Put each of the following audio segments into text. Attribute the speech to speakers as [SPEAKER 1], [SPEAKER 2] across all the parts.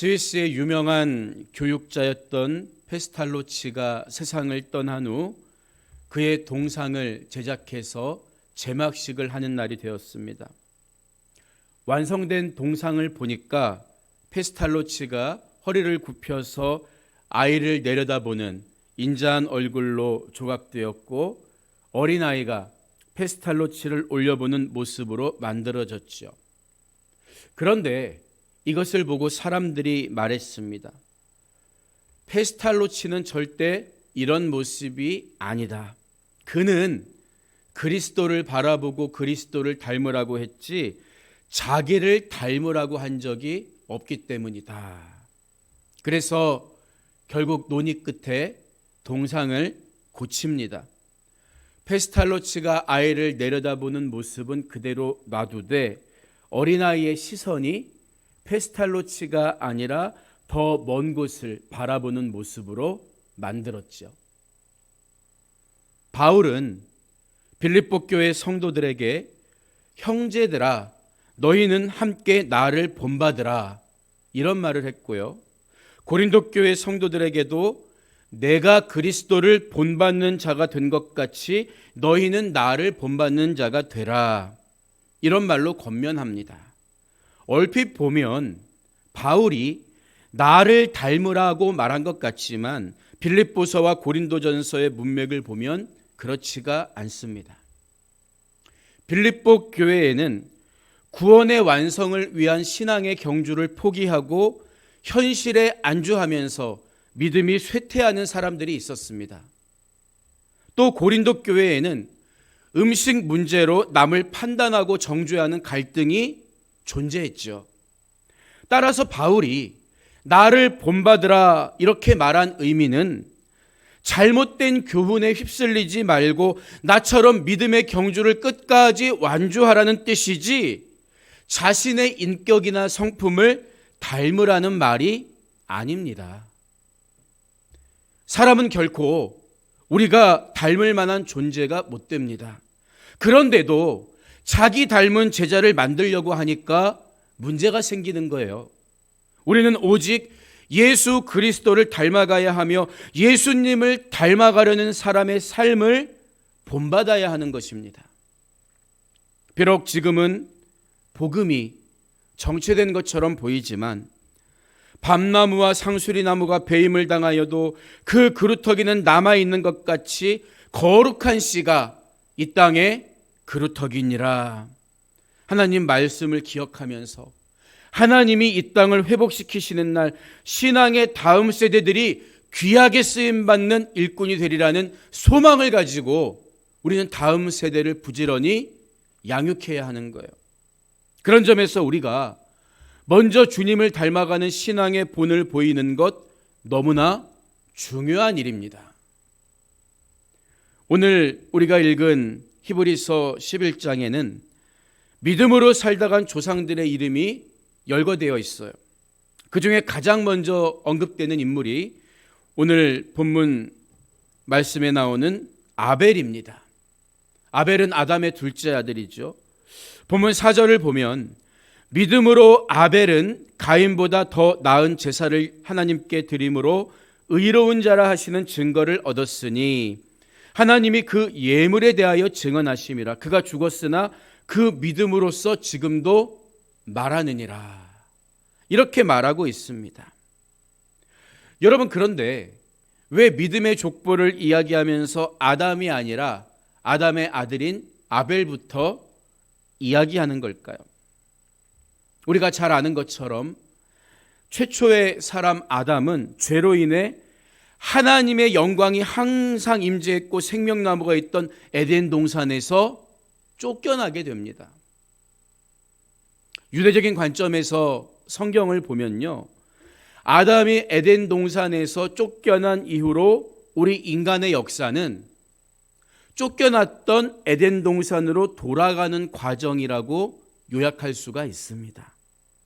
[SPEAKER 1] 스위스의 유명한 교육자였던 페스탈로치가 세상을 떠난 후 그의 동상을 제작해서 제막식을 하는 날이 되었습니다. 완성된 동상을 보니까 페스탈로치가 허리를 굽혀서 아이를 내려다보는 인자한 얼굴로 조각되었고, 어린아이가 페스탈로치를 올려보는 모습으로 만들어졌죠. 그런데 이것을 보고 사람들이 말했습니다. 페스탈로치는 절대 이런 모습이 아니다. 그는 그리스도를 바라보고 그리스도를 닮으라고 했지 자기를 닮으라고 한 적이 없기 때문이다. 그래서 결국 논의 끝에 동상을 고칩니다. 페스탈로치가 아이를 내려다보는 모습은 그대로 놔두되 어린아이의 시선이 페스탈로치가 아니라 더 먼 곳을 바라보는 모습으로 만들었죠. 바울은 빌립보 교회 성도들에게 형제들아 너희는 함께 나를 본받으라 이런 말을 했고요. 고린도 교회 성도들에게도 내가 그리스도를 본받는 자가 된 것 같이 너희는 나를 본받는 자가 되라 이런 말로 권면합니다. 얼핏 보면 바울이 나를 닮으라고 말한 것 같지만 빌립보서와 고린도전서의 문맥을 보면 그렇지가 않습니다. 빌립보 교회에는 구원의 완성을 위한 신앙의 경주를 포기하고 현실에 안주하면서 믿음이 쇠퇴하는 사람들이 있었습니다. 또 고린도 교회에는 음식 문제로 남을 판단하고 정죄하는 갈등이 존재했죠. 따라서 바울이 나를 본받으라 이렇게 말한 의미는 잘못된 교훈에 휩쓸리지 말고 나처럼 믿음의 경주를 끝까지 완주하라는 뜻이지 자신의 인격이나 성품을 닮으라는 말이 아닙니다. 사람은 결코 우리가 닮을 만한 존재가 못 됩니다. 그런데도 자기 닮은 제자를 만들려고 하니까 문제가 생기는 거예요. 우리는 오직 예수 그리스도를 닮아가야 하며 예수님을 닮아가려는 사람의 삶을 본받아야 하는 것입니다. 비록 지금은 복음이 정체된 것처럼 보이지만 밤나무와 상수리나무가 배임을 당하여도 그 그루터기는 남아있는 것 같이 거룩한 씨가 이 땅에 그루터기니라. 하나님 말씀을 기억하면서 하나님이 이 땅을 회복시키시는 날 신앙의 다음 세대들이 귀하게 쓰임받는 일꾼이 되리라는 소망을 가지고 우리는 다음 세대를 부지런히 양육해야 하는 거예요. 그런 점에서 우리가 먼저 주님을 닮아가는 신앙의 본을 보이는 것 너무나 중요한 일입니다. 오늘 우리가 읽은 히브리서 11장에는 믿음으로 살다 간 조상들의 이름이 열거되어 있어요. 그 중에 가장 먼저 언급되는 인물이 오늘 본문 말씀에 나오는 아벨입니다. 아벨은 아담의 둘째 아들이죠. 본문 4절을 보면 믿음으로 아벨은 가인보다 더 나은 제사를 하나님께 드림으로 의로운 자라 하시는 증거를 얻었으니 하나님이 그 예물에 대하여 증언하심이라. 그가 죽었으나 그 믿음으로써 지금도 말하느니라. 이렇게 말하고 있습니다. 여러분, 그런데 왜 믿음의 족보를 이야기하면서 아담이 아니라 아담의 아들인 아벨부터 이야기하는 걸까요? 우리가 잘 아는 것처럼 최초의 사람 아담은 죄로 인해 하나님의 영광이 항상 임재했고 생명나무가 있던 에덴 동산에서 쫓겨나게 됩니다. 유대적인 관점에서 성경을 보면요, 아담이 에덴 동산에서 쫓겨난 이후로 우리 인간의 역사는 쫓겨났던 에덴 동산으로 돌아가는 과정이라고 요약할 수가 있습니다.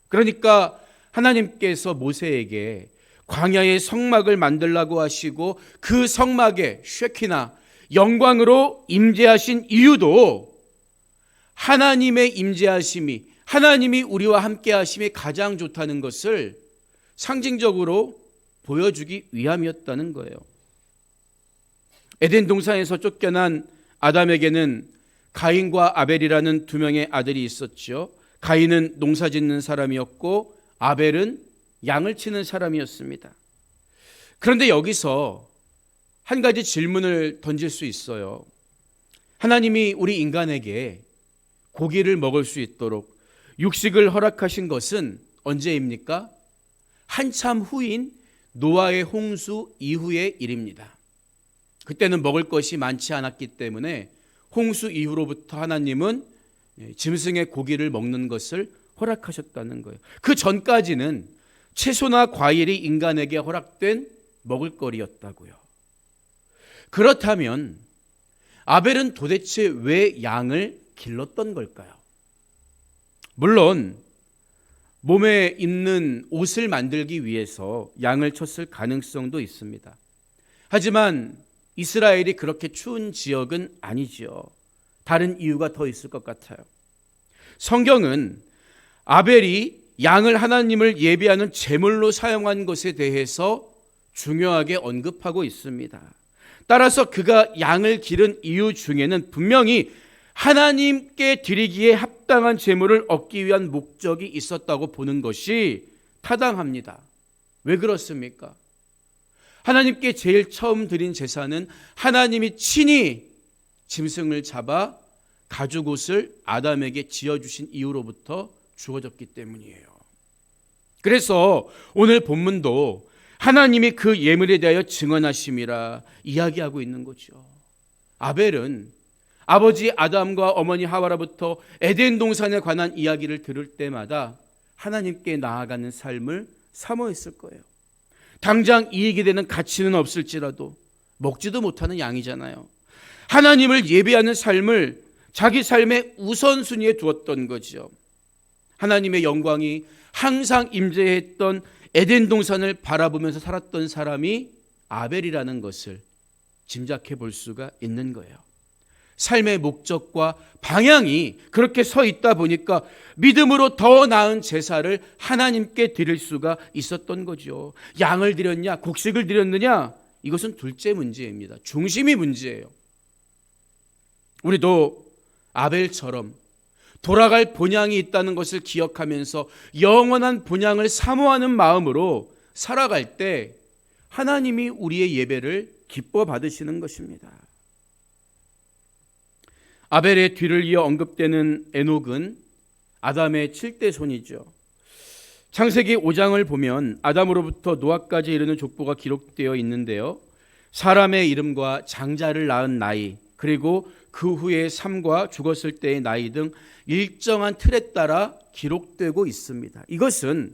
[SPEAKER 1] 그러니까 하나님께서 모세에게 광야의 성막을 만들라고 하시고 그 성막에 쉐키나 영광으로 임재하신 이유도 하나님의 임재하심이, 하나님이 우리와 함께 하심이 가장 좋다는 것을 상징적으로 보여주기 위함이었다는 거예요. 에덴 동산에서 쫓겨난 아담에게는 가인과 아벨이라는 두 명의 아들이 있었죠. 가인은 농사 짓는 사람이었고 아벨은 양을 치는 사람이었습니다. 그런데 여기서 한 가지 질문을 던질 수 있어요. 하나님이 우리 인간에게 고기를 먹을 수 있도록 육식을 허락하신 것은 언제입니까? 한참 후인 노아의 홍수 이후의 일입니다. 그때는 먹을 것이 많지 않았기 때문에 홍수 이후로부터 하나님은 짐승의 고기를 먹는 것을 허락하셨다는 거예요. 그 전까지는 채소나 과일이 인간에게 허락된 먹을거리였다고요. 그렇다면 아벨은 도대체 왜 양을 길렀던 걸까요? 물론 몸에 있는 옷을 만들기 위해서 양을 쳤을 가능성도 있습니다. 하지만 이스라엘이 그렇게 추운 지역은 아니지요. 다른 이유가 더 있을 것 같아요. 성경은 아벨이 양을 하나님을 예배하는 제물로 사용한 것에 대해서 중요하게 언급하고 있습니다. 따라서 그가 양을 기른 이유 중에는 분명히 하나님께 드리기에 합당한 제물을 얻기 위한 목적이 있었다고 보는 것이 타당합니다. 왜 그렇습니까? 하나님께 제일 처음 드린 제사는 하나님이 친히 짐승을 잡아 가죽옷을 아담에게 지어주신 이후로부터 주어졌기 때문이에요. 그래서 오늘 본문도 하나님이 그 예물에 대하여 증언하심이라 이야기하고 있는 거죠. 아벨은 아버지 아담과 어머니 하와로부터 에덴 동산에 관한 이야기를 들을 때마다 하나님께 나아가는 삶을 사모했을 거예요. 당장 이익이 되는 가치는 없을지라도 먹지도 못하는 양이잖아요. 하나님을 예배하는 삶을 자기 삶의 우선순위에 두었던 거죠. 하나님의 영광이 항상 임재했던 에덴 동산을 바라보면서 살았던 사람이 아벨이라는 것을 짐작해 볼 수가 있는 거예요. 삶의 목적과 방향이 그렇게 서 있다 보니까 믿음으로 더 나은 제사를 하나님께 드릴 수가 있었던 거죠. 양을 드렸냐, 곡식을 드렸느냐, 이것은 둘째 문제입니다. 중심이 문제예요. 우리도 아벨처럼 돌아갈 본향이 있다는 것을 기억하면서 영원한 본향을 사모하는 마음으로 살아갈 때 하나님이 우리의 예배를 기뻐 받으시는 것입니다. 아벨의 뒤를 이어 언급되는 에녹은 아담의 7대 손이죠. 창세기 5장을 보면 아담으로부터 노아까지 이르는 족보가 기록되어 있는데요. 사람의 이름과 장자를 낳은 나이, 그리고 그 후에 삶과 죽었을 때의 나이 등 일정한 틀에 따라 기록되고 있습니다. 이것은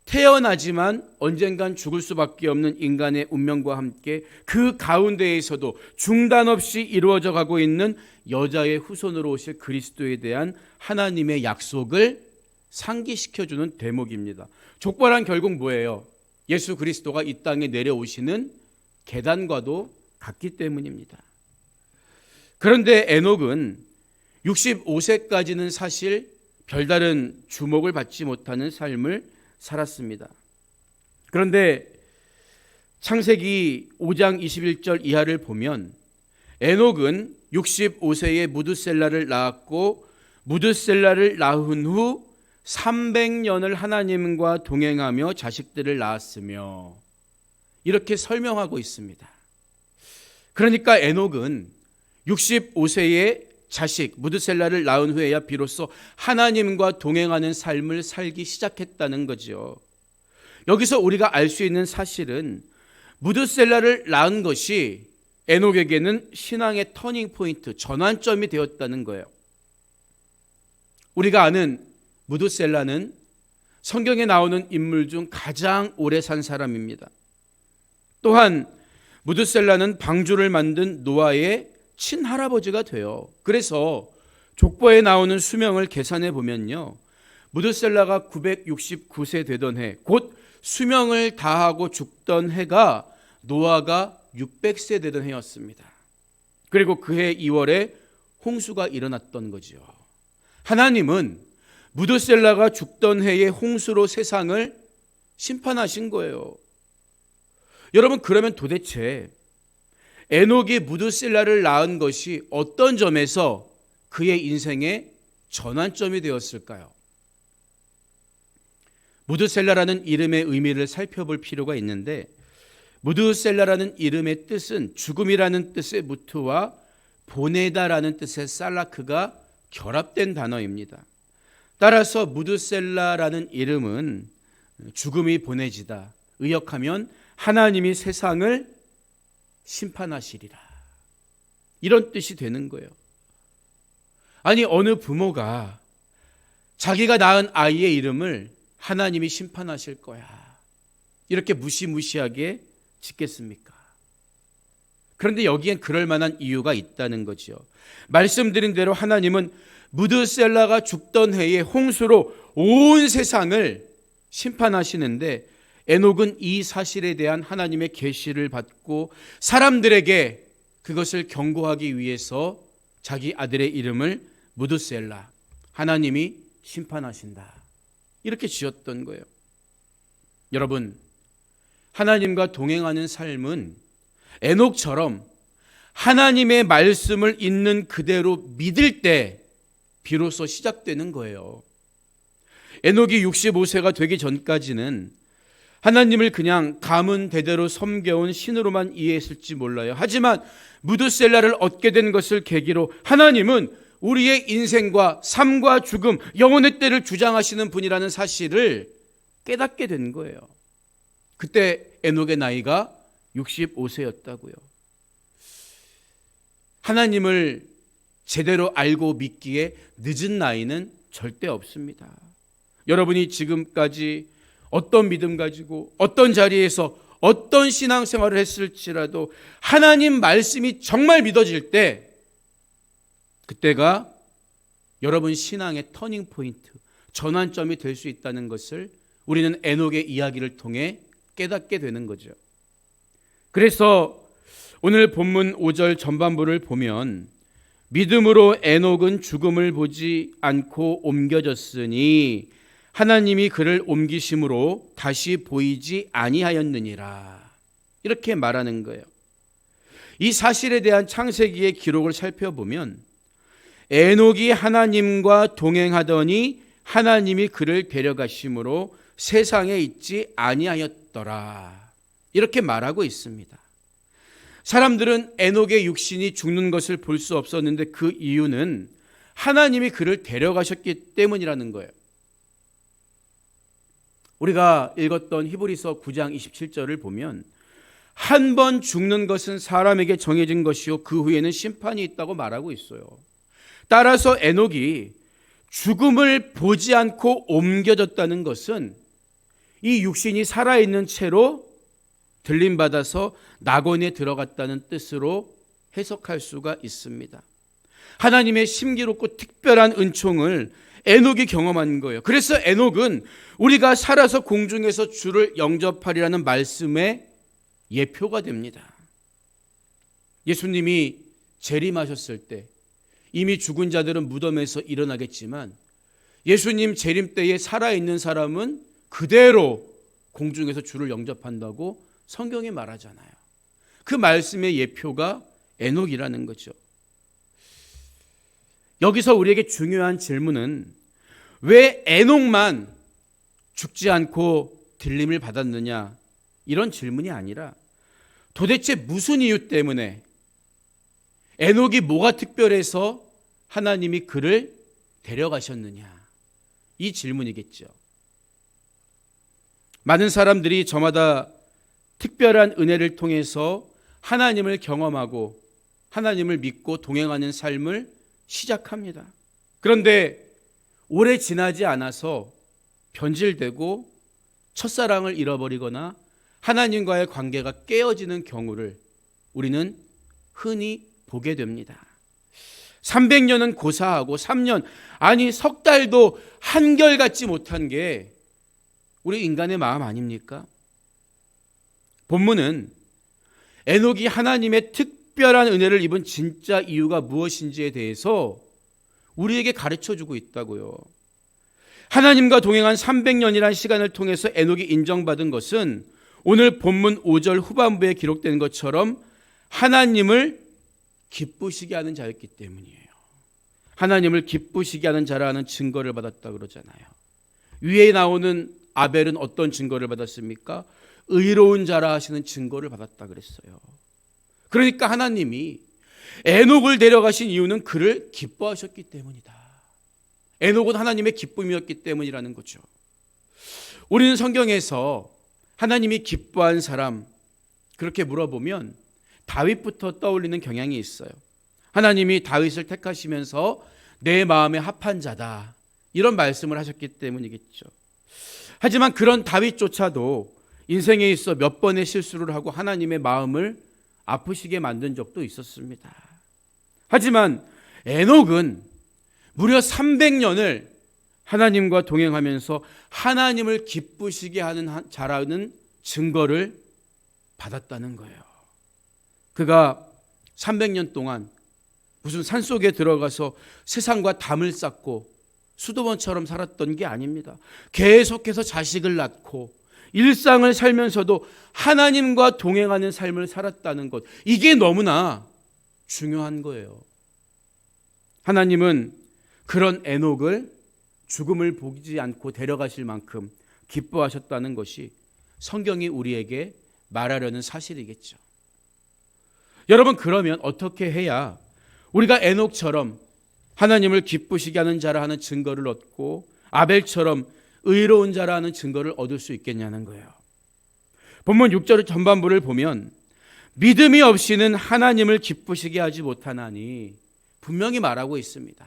[SPEAKER 1] 태어나지만 언젠간 죽을 수밖에 없는 인간의 운명과 함께 그 가운데에서도 중단 없이 이루어져 가고 있는 여자의 후손으로 오실 그리스도에 대한 하나님의 약속을 상기시켜주는 대목입니다. 족보란 결국 뭐예요? 예수 그리스도가 이 땅에 내려오시는 계단과도 같기 때문입니다. 그런데 에녹은 65세까지는 사실 별다른 주목을 받지 못하는 삶을 살았습니다. 그런데 창세기 5장 21절 이하를 보면 에녹은 65세에 무드셀라를 낳았고 무드셀라를 낳은 후 300년을 하나님과 동행하며 자식들을 낳았으며 이렇게 설명하고 있습니다. 그러니까 에녹은 65세의 자식 무드셀라를 낳은 후에야 비로소 하나님과 동행하는 삶을 살기 시작했다는 거죠. 여기서 우리가 알 수 있는 사실은 무드셀라를 낳은 것이 에녹에게는 신앙의 터닝 포인트, 전환점이 되었다는 거예요. 우리가 아는 무드셀라는 성경에 나오는 인물 중 가장 오래 산 사람입니다. 또한 무드셀라는 방주를 만든 노아의 친할아버지가 돼요. 그래서 족보에 나오는 수명을 계산해 보면요, 무드셀라가 969세 되던 해, 곧 수명을 다하고 죽던 해가 노아가 600세 되던 해였습니다. 그리고 그해 2월에 홍수가 일어났던 거죠. 하나님은 무드셀라가 죽던 해에 홍수로 세상을 심판하신 거예요. 여러분, 그러면 도대체 에녹이 무드셀라를 낳은 것이 어떤 점에서 그의 인생의 전환점이 되었을까요? 무드셀라라는 이름의 의미를 살펴볼 필요가 있는데, 무드셀라라는 이름의 뜻은 죽음이라는 뜻의 무트와 보내다라는 뜻의 살라크가 결합된 단어입니다. 따라서 무드셀라라는 이름은 죽음이 보내지다, 의역하면 하나님이 세상을 심판하시리라, 이런 뜻이 되는 거예요. 아니, 어느 부모가 자기가 낳은 아이의 이름을 하나님이 심판하실 거야, 이렇게 무시무시하게 짓겠습니까? 그런데 여기엔 그럴 만한 이유가 있다는 거죠. 말씀드린 대로 하나님은 무드셀라가 죽던 해에 홍수로 온 세상을 심판하시는데, 에녹은 이 사실에 대한 하나님의 계시를 받고 사람들에게 그것을 경고하기 위해서 자기 아들의 이름을 무드셀라, 하나님이 심판하신다, 이렇게 지었던 거예요. 여러분, 하나님과 동행하는 삶은 에녹처럼 하나님의 말씀을 있는 그대로 믿을 때 비로소 시작되는 거예요. 에녹이 65세가 되기 전까지는 하나님을 그냥 가문 대대로 섬겨온 신으로만 이해했을지 몰라요. 하지만 무드셀라를 얻게 된 것을 계기로 하나님은 우리의 인생과 삶과 죽음, 영혼의 때를 주장하시는 분이라는 사실을 깨닫게 된 거예요. 그때 에녹의 나이가 65세였다고요. 하나님을 제대로 알고 믿기에 늦은 나이는 절대 없습니다. 여러분이 지금까지 어떤 믿음 가지고 어떤 자리에서 어떤 신앙생활을 했을지라도 하나님 말씀이 정말 믿어질 때, 그때가 여러분 신앙의 터닝 포인트, 전환점이 될 수 있다는 것을 우리는 에녹의 이야기를 통해 깨닫게 되는 거죠. 그래서 오늘 본문 5절 전반부를 보면, 믿음으로 에녹은 죽음을 보지 않고 옮겨졌으니 하나님이 그를 옮기심으로 다시 보이지 아니하였느니라, 이렇게 말하는 거예요. 이 사실에 대한 창세기의 기록을 살펴보면 에녹이 하나님과 동행하더니 하나님이 그를 데려가심으로 세상에 있지 아니하였더라, 이렇게 말하고 있습니다. 사람들은 에녹의 육신이 죽는 것을 볼 수 없었는데 그 이유는 하나님이 그를 데려가셨기 때문이라는 거예요. 우리가 읽었던 히브리서 9장 27절을 보면, 한 번 죽는 것은 사람에게 정해진 것이요 그 후에는 심판이 있다고 말하고 있어요. 따라서 에녹이 죽음을 보지 않고 옮겨졌다는 것은 이 육신이 살아있는 채로 들림받아서 낙원에 들어갔다는 뜻으로 해석할 수가 있습니다. 하나님의 신기롭고 특별한 은총을 에녹이 경험한 거예요. 그래서 에녹은 우리가 살아서 공중에서 주를 영접하리라는 말씀의 예표가 됩니다. 예수님이 재림하셨을 때 이미 죽은 자들은 무덤에서 일어나겠지만, 예수님 재림 때에 살아있는 사람은 그대로 공중에서 주를 영접한다고 성경이 말하잖아요. 그 말씀의 예표가 에녹이라는 거죠. 여기서 우리에게 중요한 질문은, 왜 에녹만 죽지 않고 들림을 받았느냐, 이런 질문이 아니라 도대체 무슨 이유 때문에, 에녹이 뭐가 특별해서 하나님이 그를 데려가셨느냐, 이 질문이겠죠. 많은 사람들이 저마다 특별한 은혜를 통해서 하나님을 경험하고 하나님을 믿고 동행하는 삶을 시작합니다. 그런데 오래 지나지 않아서 변질되고 첫사랑을 잃어버리거나 하나님과의 관계가 깨어지는 경우를 우리는 흔히 보게 됩니다. 300년은 고사하고 3년, 아니 석 달도 한결같지 못한 게 우리 인간의 마음 아닙니까? 본문은 에녹이 하나님의 특별한 은혜를 입은 진짜 이유가 무엇인지에 대해서 우리에게 가르쳐주고 있다고요. 하나님과 동행한 300년이라는 시간을 통해서 에녹이 인정받은 것은 오늘 본문 5절 후반부에 기록된 것처럼 하나님을 기쁘시게 하는 자였기 때문이에요. 하나님을 기쁘시게 하는 자라는 증거를 받았다 그러잖아요. 위에 나오는 아벨은 어떤 증거를 받았습니까? 의로운 자라 하시는 증거를 받았다 그랬어요. 그러니까 하나님이 에녹을 데려가신 이유는 그를 기뻐하셨기 때문이다. 에녹은 하나님의 기쁨이었기 때문이라는 거죠. 우리는 성경에서 하나님이 기뻐한 사람 그렇게 물어보면 다윗부터 떠올리는 경향이 있어요. 하나님이 다윗을 택하시면서 내 마음에 합한 자다 이런 말씀을 하셨기 때문이겠죠. 하지만 그런 다윗조차도 인생에 있어 몇 번의 실수를 하고 하나님의 마음을 아프시게 만든 적도 있었습니다. 하지만 에녹은 무려 300년을 하나님과 동행하면서 하나님을 기쁘시게 하는 자라는 증거를 받았다는 거예요. 그가 300년 동안 무슨 산속에 들어가서 세상과 담을 쌓고 수도원처럼 살았던 게 아닙니다. 계속해서 자식을 낳고 일상을 살면서도 하나님과 동행하는 삶을 살았다는 것, 이게 너무나 중요한 거예요. 하나님은 그런 에녹을 죽음을 보지 않고 데려가실 만큼 기뻐하셨다는 것이 성경이 우리에게 말하려는 사실이겠죠. 여러분, 그러면 어떻게 해야 우리가 에녹처럼 하나님을 기쁘시게 하는 자라 하는 증거를 얻고 아벨처럼 의로운 자라 하는 증거를 얻을 수 있겠냐는 거예요. 본문 6절 전반부를 보면 믿음이 없이는 하나님을 기쁘시게 하지 못하나니 분명히 말하고 있습니다.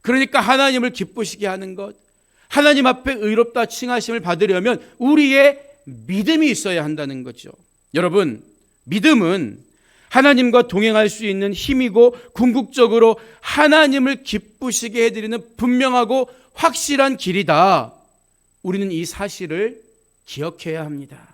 [SPEAKER 1] 그러니까 하나님을 기쁘시게 하는 것, 하나님 앞에 의롭다 칭하심을 받으려면 우리의 믿음이 있어야 한다는 거죠. 여러분, 믿음은 하나님과 동행할 수 있는 힘이고 궁극적으로 하나님을 기쁘시게 해드리는 분명하고 확실한 길이다. 우리는 이 사실을 기억해야 합니다.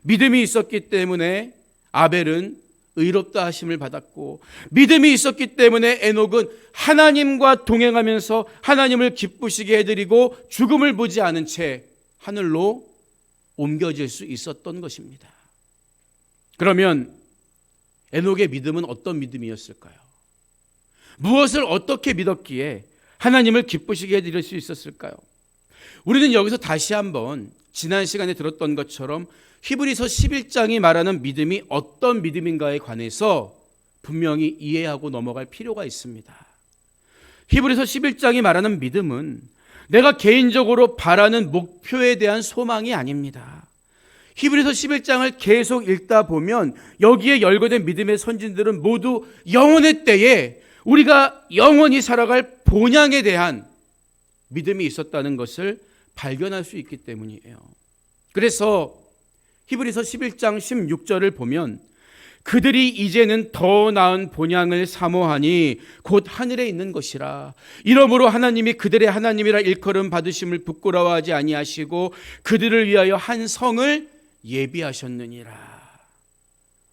[SPEAKER 1] 믿음이 있었기 때문에 아벨은 의롭다 하심을 받았고, 믿음이 있었기 때문에 에녹은 하나님과 동행하면서 하나님을 기쁘시게 해드리고 죽음을 보지 않은 채 하늘로 옮겨질 수 있었던 것입니다. 그러면 에녹의 믿음은 어떤 믿음이었을까요? 무엇을 어떻게 믿었기에 하나님을 기쁘시게 해드릴 수 있었을까요? 우리는 여기서 다시 한번 지난 시간에 들었던 것처럼 히브리서 11장이 말하는 믿음이 어떤 믿음인가에 관해서 분명히 이해하고 넘어갈 필요가 있습니다. 히브리서 11장이 말하는 믿음은 내가 개인적으로 바라는 목표에 대한 소망이 아닙니다. 히브리서 11장을 계속 읽다 보면 여기에 열거된 믿음의 선진들은 모두 영원의 때에 우리가 영원히 살아갈 본향에 대한 믿음이 있었다는 것을 발견할 수 있기 때문이에요. 그래서 히브리서 11장 16절을 보면 그들이 이제는 더 나은 본향을 사모하니 곧 하늘에 있는 것이라. 이러므로 하나님이 그들의 하나님이라 일컬음 받으심을 부끄러워하지 아니하시고 그들을 위하여 한 성을 예비하셨느니라.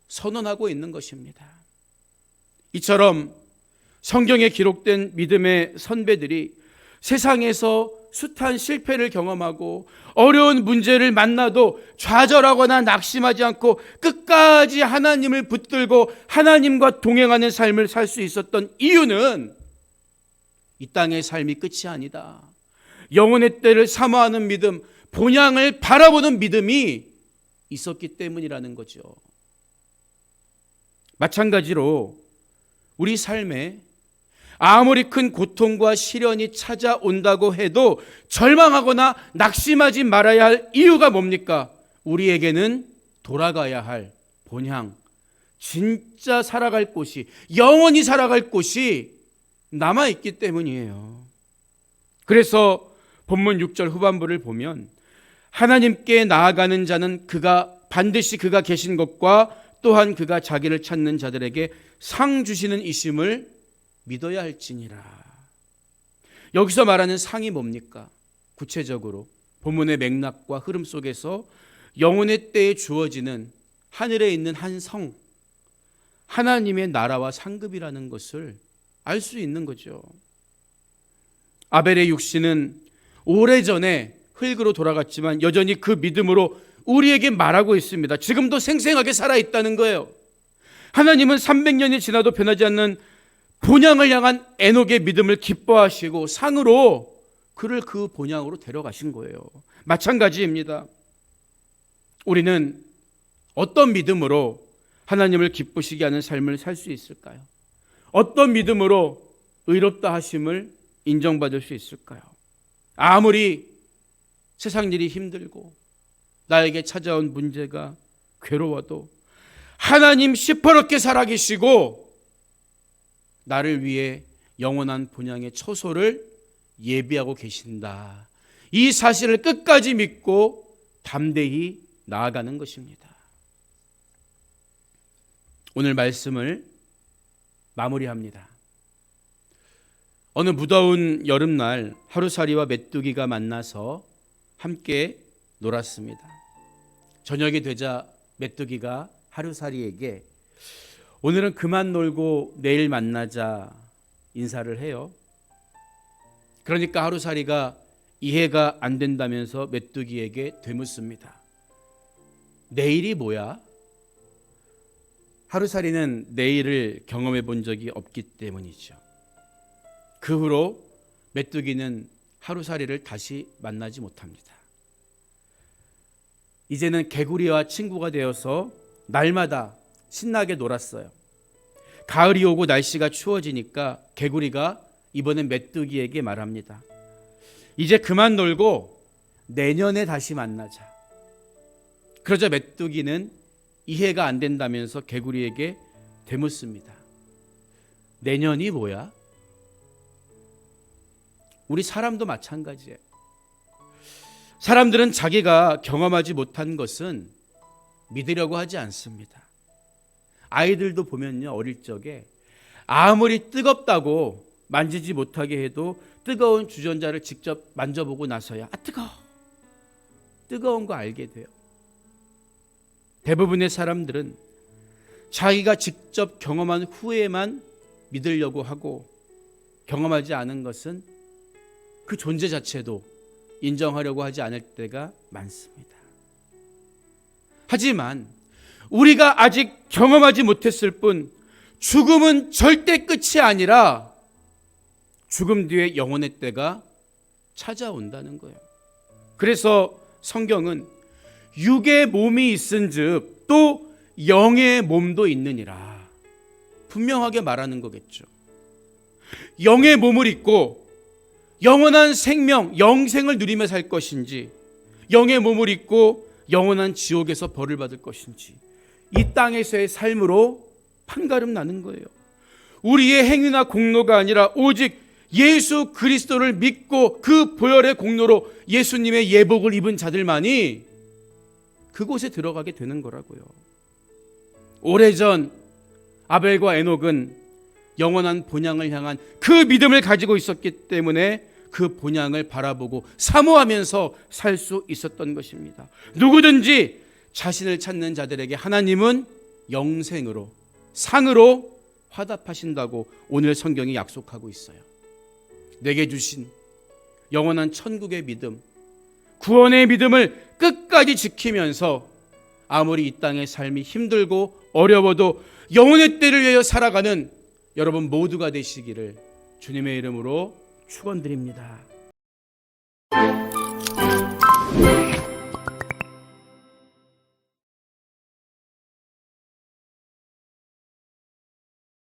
[SPEAKER 1] 선언하고 있는 것입니다. 이처럼 성경에 기록된 믿음의 선배들이 세상에서 숱한 실패를 경험하고 어려운 문제를 만나도 좌절하거나 낙심하지 않고 끝까지 하나님을 붙들고 하나님과 동행하는 삶을 살 수 있었던 이유는 이 땅의 삶이 끝이 아니다. 영혼의 때를 사모하는 믿음, 본향을 바라보는 믿음이 있었기 때문이라는 거죠. 마찬가지로 우리 삶에 아무리 큰 고통과 시련이 찾아온다고 해도 절망하거나 낙심하지 말아야 할 이유가 뭡니까? 우리에게는 돌아가야 할 본향, 진짜 살아갈 곳이, 영원히 살아갈 곳이 남아있기 때문이에요. 그래서 본문 6절 후반부를 보면 하나님께 나아가는 자는 반드시 그가 계신 것과 또한 그가 자기를 찾는 자들에게 상 주시는 이심을 믿어야 할지니라. 여기서 말하는 상이 뭡니까? 구체적으로 본문의 맥락과 흐름 속에서 영혼의 때에 주어지는 하늘에 있는 한 성, 하나님의 나라와 상급이라는 것을 알 수 있는 거죠. 아벨의 육신은 오래전에 흙으로 돌아갔지만 여전히 그 믿음으로 우리에게 말하고 있습니다. 지금도 생생하게 살아있다는 거예요. 하나님은 300년이 지나도 변하지 않는 본향을 향한 에녹의 믿음을 기뻐하시고 상으로 그를 그 본향으로 데려가신 거예요. 마찬가지입니다. 우리는 어떤 믿음으로 하나님을 기쁘시게 하는 삶을 살 수 있을까요? 어떤 믿음으로 의롭다 하심을 인정받을 수 있을까요? 아무리 세상 일이 힘들고 나에게 찾아온 문제가 괴로워도 하나님 시퍼렇게 살아계시고 나를 위해 영원한 본향의 처소를 예비하고 계신다. 이 사실을 끝까지 믿고 담대히 나아가는 것입니다. 오늘 말씀을 마무리합니다. 어느 무더운 여름날 하루살이와 메뚜기가 만나서 함께 놀았습니다. 저녁이 되자 메뚜기가 하루살이에게 오늘은 그만 놀고 내일 만나자 인사를 해요. 그러니까 하루살이가 이해가 안 된다면서 메뚜기에게 되묻습니다. 내일이 뭐야? 하루살이는 내일을 경험해 본 적이 없기 때문이죠. 그 후로 메뚜기는 하루살이를 다시 만나지 못합니다. 이제는 개구리와 친구가 되어서 날마다 신나게 놀았어요. 가을이 오고 날씨가 추워지니까 개구리가 이번엔 메뚜기에게 말합니다. 이제 그만 놀고 내년에 다시 만나자. 그러자 메뚜기는 이해가 안 된다면서 개구리에게 되묻습니다. 내년이 뭐야? 우리 사람도 마찬가지예요. 사람들은 자기가 경험하지 못한 것은 믿으려고 하지 않습니다. 아이들도 보면요, 어릴 적에 아무리 뜨겁다고 만지지 못하게 해도 뜨거운 주전자를 직접 만져보고 나서야 뜨거운 거 알게 돼요. 대부분의 사람들은 자기가 직접 경험한 후에만 믿으려고 하고 경험하지 않은 것은 그 존재 자체도 인정하려고 하지 않을 때가 많습니다. 하지만 우리가 아직 경험하지 못했을 뿐 죽음은 절대 끝이 아니라 죽음 뒤에 영혼의 때가 찾아온다는 거예요. 그래서 성경은 육의 몸이 있은즉 또 영의 몸도 있느니라 분명하게 말하는 거겠죠. 영의 몸을 입고 영원한 생명, 영생을 누리며 살 것인지, 영의 몸을 입고 영원한 지옥에서 벌을 받을 것인지, 이 땅에서의 삶으로 판가름 나는 거예요. 우리의 행위나 공로가 아니라 오직 예수 그리스도를 믿고 그 보혈의 공로로 예수님의 예복을 입은 자들만이 그곳에 들어가게 되는 거라고요. 오래전 아벨과 에녹은 영원한 본향을 향한 그 믿음을 가지고 있었기 때문에 그 본향을 바라보고 사모하면서 살 수 있었던 것입니다. 누구든지 자신을 찾는 자들에게 하나님은 영생으로, 상으로 화답하신다고 오늘 성경이 약속하고 있어요. 내게 주신 영원한 천국의 믿음, 구원의 믿음을 끝까지 지키면서 아무리 이 땅의 삶이 힘들고 어려워도 영혼의 때를 위하여 살아가는 여러분 모두가 되시기를 주님의 이름으로 축원드립니다.